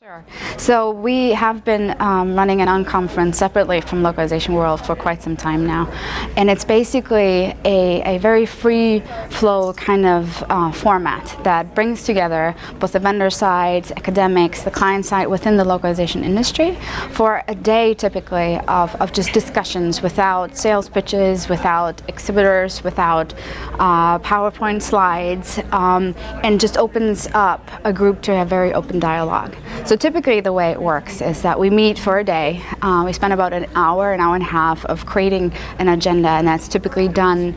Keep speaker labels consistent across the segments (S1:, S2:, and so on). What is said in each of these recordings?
S1: Sure. So we have been running an unconference separately from Localization World for quite some time now, and it's basically a very free flow kind of format that brings together both the vendor side, academics, the client side within the localization industry for a day typically of just discussions without sales pitches, without exhibitors, without PowerPoint slides, and just opens up a group to a very open dialogue. So typically the way it works is that we meet for a day. We spend about an hour and a half of creating an agenda, and that's typically done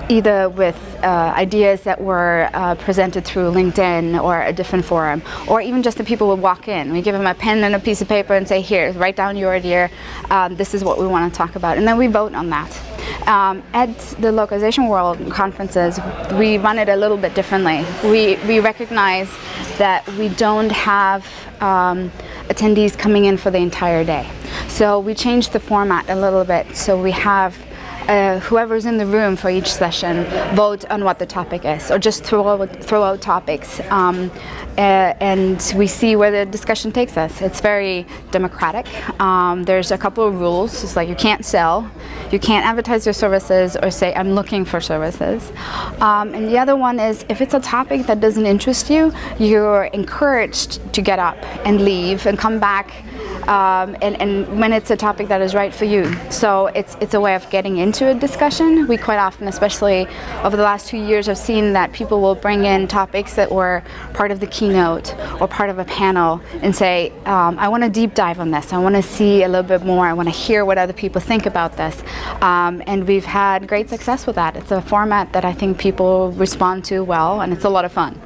S1: either with ideas that were presented through LinkedIn or a different forum, or even just the people would walk in. We give them a pen and a piece of paper and say, here, write down your idea. This is what we want to talk about, and then we vote on that. At the Localization World conferences, we run it a little bit differently. We recognize that we don't have attendees coming in for the entire day. So we changed the format a little bit. So we have whoever's in the room for each session vote on what the topic is, or just throw out topics, and we see where the discussion takes us. It's very democratic. There's a couple of rules. It's like you can't sell, you can't advertise your services or say I'm looking for services, and the other one is if it's a topic that doesn't interest you, you're encouraged to get up and leave and come back and when it's a topic that is right for you. So it's a way of getting into a discussion. We quite often, especially over the last 2 years, have seen that people will bring in topics that were part of the keynote or part of a panel and say, I want to deep dive on this. I want to see a little bit more. I want to hear what other people think about this. And we've had great success with that. It's a format that I think people respond to well, and it's a lot of fun.